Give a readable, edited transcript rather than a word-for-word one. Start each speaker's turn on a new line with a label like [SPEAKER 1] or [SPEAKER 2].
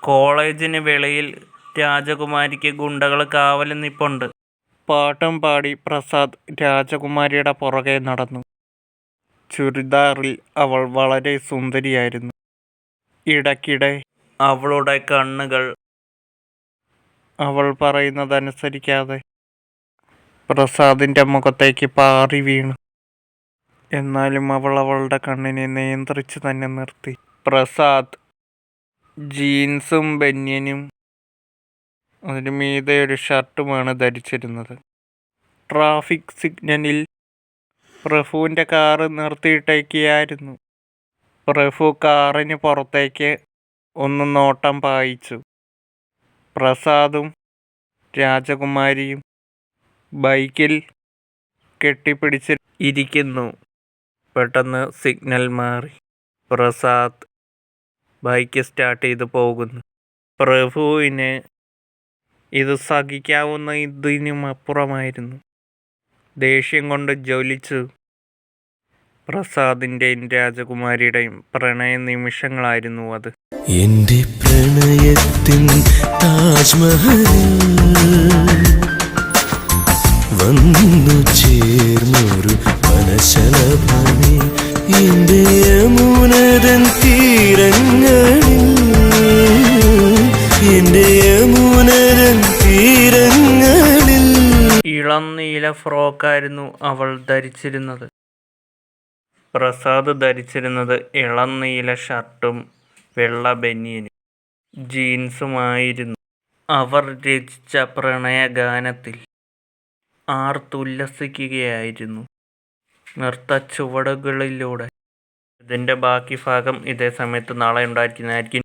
[SPEAKER 1] കോളേജിന് വെളിയിൽ രാജകുമാരിക്ക് ഗുണ്ടകൾ കാവല് നിപ്പുണ്ട്. പാട്ടും പാടി പ്രസാദ് രാജകുമാരിയുടെ പുറകെ നടന്നു. ചുരിദാറിൽ അവൾ വളരെ സുന്ദരിയായിരുന്നു. ഇടയ്ക്കിടെ അവളുടെ കണ്ണുകൾ അവൾ പറയുന്നതനുസരിക്കാതെ പ്രസാദിന്റെ മുഖത്തേക്ക് പാറി വീണു. എന്നാലും അവൾ അവളുടെ കണ്ണിനെ നിയന്ത്രിച്ചു തന്നെ നിർത്തി. പ്രസാദ് ജീൻസും ബനിയനും അതിനു മീതെ ഒരു ഷർട്ടുമാണ് ധരിച്ചിരുന്നത്. ട്രാഫിക് സിഗ്നലിൽ പ്രഭുവിൻ്റെ കാറ് നിർത്തിയിട്ടേക്കുകയായിരുന്നു. പ്രഭു കാറിന് പുറത്തേക്ക് ഒന്ന് നോട്ടം പായിച്ചു. പ്രസാദും രാജകുമാരിയും ബൈക്കിൽ കെട്ടിപ്പിടിച്ച് ഇരിക്കുന്നു. പെട്ടെന്ന് സിഗ്നൽ മാറി. പ്രസാദ് ബൈക്ക് സ്റ്റാർട്ട് ചെയ്ത് പോകുന്നു. പ്രഭുവിന് ഇത് സഹിക്കാവുന്ന ഇതിനുമപ്പുറമായിരുന്നു. ദേഷ്യം കൊണ്ട് ജ്വലിച്ചു. പ്രസാദിൻ്റെയും രാജകുമാരിയുടെയും പ്രണയ നിമിഷങ്ങളായിരുന്നു അത്.
[SPEAKER 2] എന്റെ പ്രണയത്തിൻ താജ്മഹലിൽ വന്നു ചേർന്നൊരു മനശലഭമേ, എന്റെ യമുനതൻ തീരങ്ങളിൽ, എന്റെ യമുനതൻ തീരങ്ങളിൽ.
[SPEAKER 1] ഇളം നീല ഫ്രോക്കായിരുന്നു അവൾ ധരിച്ചിരുന്നത്. പ്രസാദ് ധരിച്ചിരുന്നത് ഇളം നീല ഷർട്ടും വെള്ള ബനിയനും ജീൻസുമായിരുന്നു. അവർ രചിച്ച പ്രണയഗാനത്തിൽ ആർത്തുല്ലസിക്കുകയായിരുന്നു നൃത്തച്ചുവടുകളിലൂടെ. ഇതിൻ്റെ ബാക്കി ഭാഗം ഇതേ സമയത്ത് നാളെ ഉണ്ടായിരിക്കുന്നതായിരിക്കും.